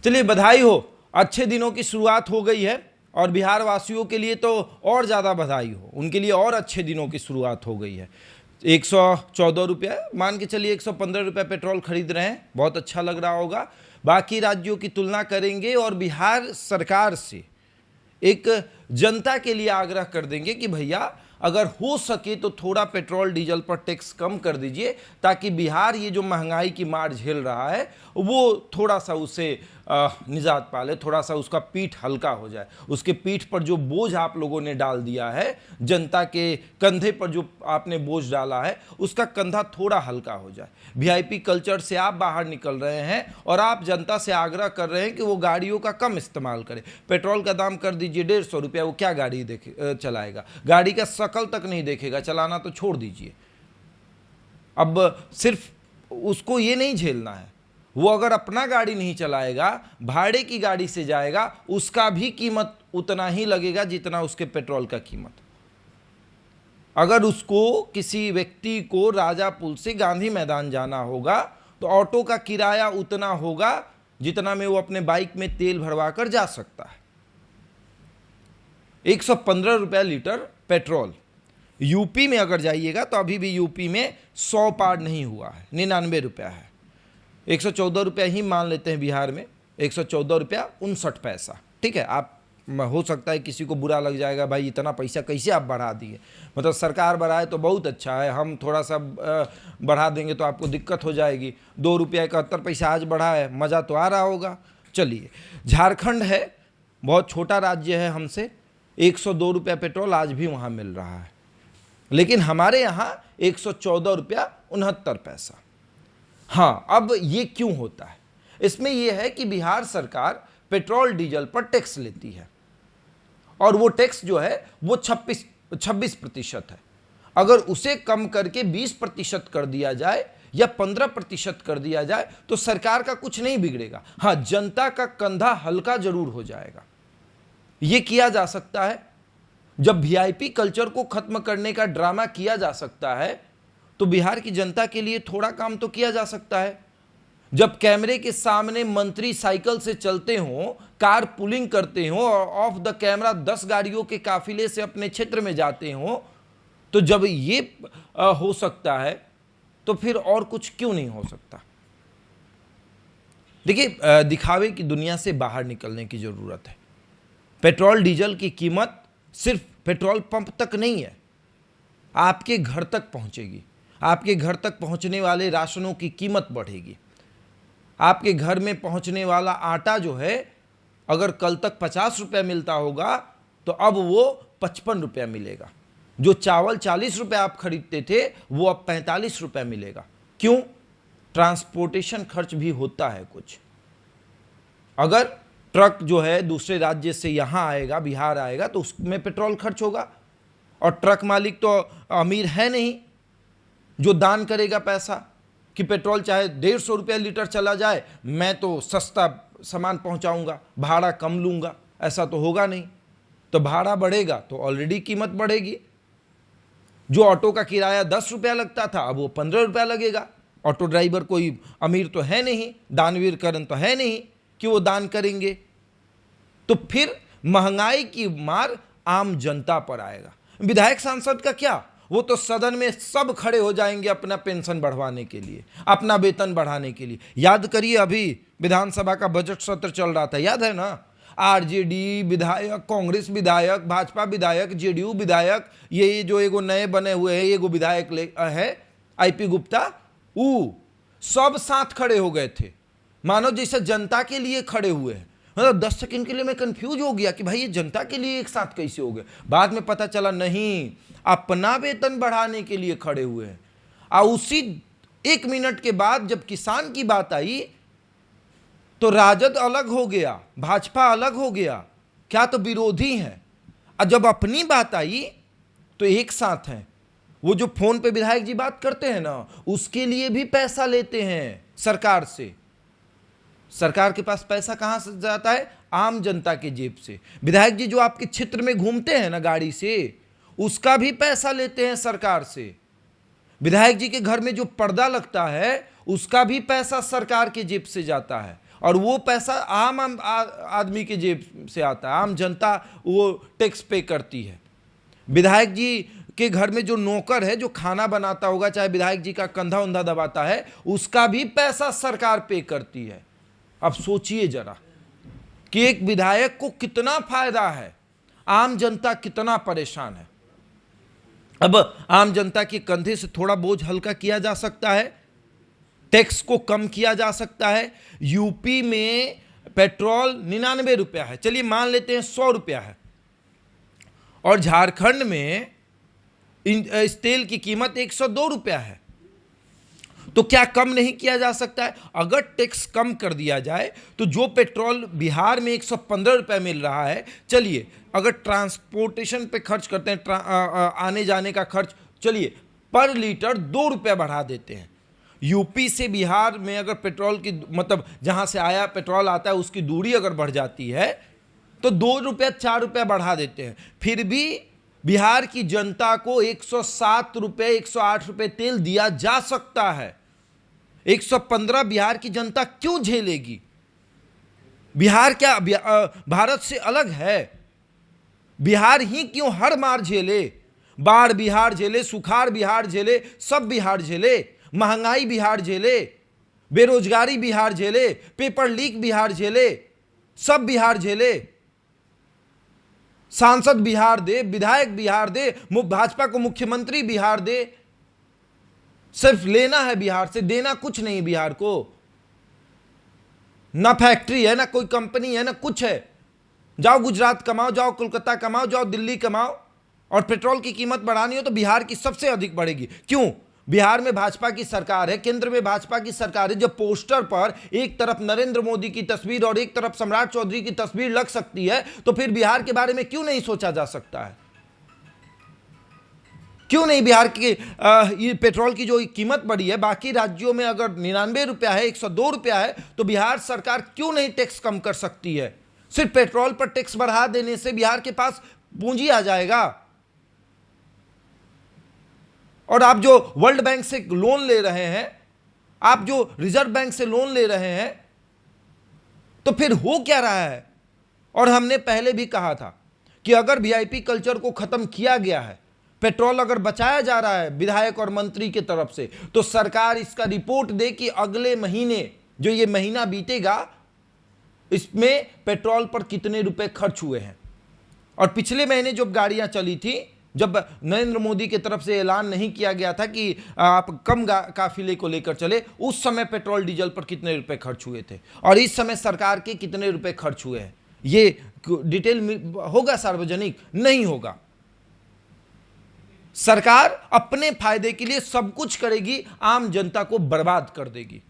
चलिए बधाई हो, अच्छे दिनों की शुरुआत हो गई है और बिहार वासियों के लिए तो और ज़्यादा बधाई हो, उनके लिए और अच्छे दिनों की शुरुआत हो गई है। 114 रुपये मान के चलिए, 115 रुपये पेट्रोल खरीद रहे हैं, बहुत अच्छा लग रहा होगा। बाकी राज्यों की तुलना करेंगे और बिहार सरकार से एक जनता के लिए आग्रह कर देंगे कि भैया अगर हो सके तो थोड़ा पेट्रोल डीजल पर टैक्स कम कर दीजिए, ताकि बिहार ये जो महंगाई की मार झेल रहा है वो थोड़ा सा उसे निजात पा ले, थोड़ा सा उसका पीठ हल्का हो जाए। उसके पीठ पर जो बोझ आप लोगों ने डाल दिया है, जनता के कंधे पर जो आपने बोझ डाला है, उसका कंधा थोड़ा हल्का हो जाए। वीआईपी कल्चर से आप बाहर निकल रहे हैं और आप जनता से आग्रह कर रहे हैं कि वो गाड़ियों का कम इस्तेमाल करें। पेट्रोल का दाम कर दीजिए 150 रुपया, वो क्या गाड़ी चलाएगा? गाड़ी का शकल तक नहीं देखेगा, चलाना तो छोड़ दीजिए। अब सिर्फ उसको ये नहीं झेलना है, वो अगर अपना गाड़ी नहीं चलाएगा, भाड़े की गाड़ी से जाएगा, उसका भी कीमत उतना ही लगेगा जितना उसके पेट्रोल का कीमत। अगर उसको किसी व्यक्ति को राजापुल से गांधी मैदान जाना होगा तो ऑटो का किराया उतना होगा जितना में वो अपने बाइक में तेल भरवा कर जा सकता है। 115 रुपया लीटर पेट्रोल। यूपी में अगर जाइएगा तो अभी भी यूपी में 100 पार नहीं हुआ है, 99 रुपया है। 114 रुपया ही मान लेते हैं बिहार में, 114 रुपया 59 पैसा। ठीक है, आप हो सकता है किसी को बुरा लग जाएगा, भाई इतना पैसा कैसे आप बढ़ा दिए, मतलब सरकार बढ़ाए तो बहुत अच्छा है, हम थोड़ा सा बढ़ा देंगे तो आपको दिक्कत हो जाएगी। 2 रुपया 71 पैसा आज बढ़ा है, मज़ा तो आ रहा होगा। चलिए, झारखंड है, बहुत छोटा राज्य है हमसे, 102 रुपया पेट्रोल आज भी वहाँ मिल रहा है, लेकिन हमारे यहाँ 114 रुपया 69 पैसा। हाँ, अब ये क्यों होता है? इसमें यह है कि बिहार सरकार पेट्रोल डीजल पर टैक्स लेती है और वो टैक्स जो है वो 26% है। अगर उसे कम करके 20% कर दिया जाए या 15% कर दिया जाए तो सरकार का कुछ नहीं बिगड़ेगा। हाँ, जनता का कंधा हल्का जरूर हो जाएगा। ये किया जा सकता है। जब वीआईपी कल्चर को खत्म करने का ड्रामा किया जा सकता है तो बिहार की जनता के लिए थोड़ा काम तो किया जा सकता है। जब कैमरे के सामने मंत्री साइकिल से चलते हों, कार पुलिंग करते हों और ऑफ द कैमरा 10 गाड़ियों के काफिले से अपने क्षेत्र में जाते हों, तो जब ये हो सकता है तो फिर और कुछ क्यों नहीं हो सकता? देखिए, दिखावे की दुनिया से बाहर निकलने की जरूरत है। पेट्रोल डीजल की कीमत सिर्फ पेट्रोल पंप तक नहीं है, आपके घर तक पहुंचेगी। आपके घर तक पहुंचने वाले राशनों की कीमत बढ़ेगी। आपके घर में पहुंचने वाला आटा जो है, अगर कल तक 50 रुपया मिलता होगा तो अब वो 55 रुपया मिलेगा। जो चावल 40 रुपया आप खरीदते थे वो अब 45 रुपया मिलेगा। क्यों? ट्रांसपोर्टेशन खर्च भी होता है कुछ। अगर ट्रक जो है दूसरे राज्य से यहाँ आएगा, बिहार आएगा, तो उसमें पेट्रोल खर्च होगा और ट्रक मालिक तो अमीर है नहीं जो दान करेगा पैसा कि पेट्रोल चाहे 150 रुपया लीटर चला जाए, मैं तो सस्ता सामान पहुंचाऊंगा, भाड़ा कम लूंगा। ऐसा तो होगा नहीं। तो भाड़ा बढ़ेगा तो ऑलरेडी कीमत बढ़ेगी। जो ऑटो का किराया 10 रुपया लगता था अब वो 15 रुपया लगेगा। ऑटो ड्राइवर कोई अमीर तो है नहीं, दानवीर करण तो है नहीं कि वो दान करेंगे। तो फिर महंगाई की मार आम जनता पर आएगा। विधायक सांसद का क्या, वो तो सदन में सब खड़े हो जाएंगे अपना पेंशन बढ़वाने के लिए, अपना वेतन बढ़ाने के लिए। याद करिए, अभी विधानसभा का बजट सत्र चल रहा था, याद है ना? आरजेडी विधायक, कांग्रेस विधायक, भाजपा विधायक, जेडीयू विधायक, ये जो एगो नए बने हुए हैं, एगो विधायक है आईपी गुप्ता, सब साथ खड़े हो गए थे, मानो जैसे जनता के लिए खड़े हुए हैं। मतलब 10 सेकंड के लिए मैं कंफ्यूज हो गया कि भाई ये जनता के लिए एक साथ कैसे हो गए। बाद में पता चला नहीं, अपना वेतन बढ़ाने के लिए खड़े हुए हैं। और उसी 1 मिनट के बाद जब किसान की बात आई तो राजद अलग हो गया, भाजपा अलग हो गया, क्या तो विरोधी हैं। और जब अपनी बात आई तो एक साथ हैं। वो जो फोन पे विधायक जी बात करते हैं ना, उसके लिए भी पैसा लेते हैं सरकार से। सरकार के पास पैसा कहां से जाता है? आम जनता के जेब से। विधायक जी जो आपके क्षेत्र में घूमते हैं ना गाड़ी से, उसका भी पैसा लेते हैं सरकार से। विधायक जी के घर में जो पर्दा लगता है उसका भी पैसा सरकार के जेब से जाता है। और वो पैसा आम आदमी के जेब से आता है, आम जनता वो टैक्स पे करती है। विधायक जी के घर में जो नौकर है जो खाना बनाता होगा, चाहे विधायक जी का कंधा उंधा दबाता है, उसका भी पैसा सरकार पे करती है। अब सोचिए जरा कि एक विधायक को कितना फायदा है, आम जनता कितना परेशान है। अब आम जनता के कंधे से थोड़ा बोझ हल्का किया जा सकता है, टैक्स को कम किया जा सकता है। यूपी में पेट्रोल 99 रुपया है, चलिए मान लेते हैं 100 रुपया है, और झारखंड में इस तेल की कीमत 102 रुपया है। तो क्या कम नहीं किया जा सकता है? अगर टैक्स कम कर दिया जाए तो जो पेट्रोल बिहार में 115 रुपये मिल रहा है, चलिए अगर ट्रांसपोर्टेशन पे खर्च करते हैं, आने जाने का खर्च, चलिए पर लीटर 2 रुपये बढ़ा देते हैं। यूपी से बिहार में अगर पेट्रोल की मतलब जहां से आया पेट्रोल आता है उसकी दूरी अगर बढ़ जाती है तो 2 रुपये 4 रुपये बढ़ा देते हैं। फिर भी बिहार की जनता को 107 रुपये 108 रुपये तेल दिया जा सकता है। 115 बिहार की जनता क्यों झेलेगी? बिहार क्या भारत से अलग है? बिहार ही क्यों हर मार झेले? बाढ़ बिहार झेले, सुखाड़ बिहार झेले, सब बिहार झेले, महंगाई बिहार झेले, बेरोजगारी बिहार झेले, पेपर लीक बिहार झेले, सब बिहार झेले। सांसद बिहार दे, विधायक बिहार दे, भाजपा को मुख्यमंत्री बिहार दे। सिर्फ लेना है बिहार से, देना कुछ नहीं बिहार को। ना फैक्ट्री है, ना कोई कंपनी है, ना कुछ है। जाओ गुजरात कमाओ, जाओ कोलकाता कमाओ, जाओ दिल्ली कमाओ, और पेट्रोल की कीमत बढ़ानी हो तो बिहार की सबसे अधिक बढ़ेगी। क्यों? बिहार में भाजपा की सरकार है, केंद्र में भाजपा की सरकार है। जब पोस्टर पर एक तरफ नरेंद्र मोदी की तस्वीर और एक तरफ सम्राट चौधरी की तस्वीर लग सकती है, तो फिर बिहार के बारे में क्यों नहीं सोचा जा सकता है? क्यों नहीं बिहार की ये पेट्रोल की जो कीमत बढ़ी है, बाकी राज्यों में अगर 99 रुपया है, 102 रुपया है, तो बिहार सरकार क्यों नहीं टैक्स कम कर सकती है? सिर्फ पेट्रोल पर टैक्स बढ़ा देने से बिहार के पास पूंजी आ जाएगा। और आप जो वर्ल्ड बैंक से लोन ले रहे हैं, आप जो रिजर्व बैंक से लोन ले रहे हैं, तो फिर हो क्या रहा है? और हमने पहले भी कहा था कि अगर वीआईपी कल्चर को खत्म किया गया है, पेट्रोल अगर बचाया जा रहा है विधायक और मंत्री की तरफ से, तो सरकार इसका रिपोर्ट दे कि अगले महीने जो ये महीना बीतेगा इसमें पेट्रोल पर कितने रुपए खर्च हुए हैं। और पिछले महीने जब गाड़ियां चली थी, जब नरेंद्र मोदी की तरफ से ऐलान नहीं किया गया था कि आप कम काफिले को लेकर चले, उस समय पेट्रोल डीजल पर कितने रुपए खर्च हुए थे और इस समय सरकार के कितने रुपए खर्च हुए हैं, ये डिटेल होगा सार्वजनिक? नहीं होगा। सरकार अपने फायदे के लिए सब कुछ करेगी, आम जनता को बर्बाद कर देगी।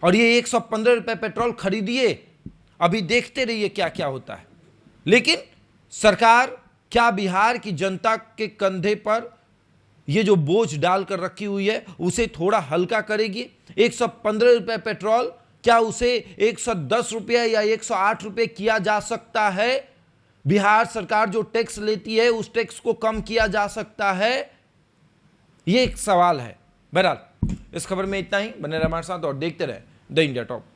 और ये 115 रुपए पेट्रोल खरीदिए, अभी देखते रहिए क्या क्या होता है। लेकिन सरकार क्या बिहार की जनता के कंधे पर ये जो बोझ डालकर रखी हुई है उसे थोड़ा हल्का करेगी? 115 रुपए पेट्रोल क्या उसे 110 रुपये या 108 रुपये किया जा सकता है? बिहार सरकार जो टैक्स लेती है उस टैक्स को कम किया जा सकता है? ये एक सवाल है। बहरहाल इस खबर में इतना ही। बने रहे हमारे साथ और देखते रहे द इंडिया टॉप।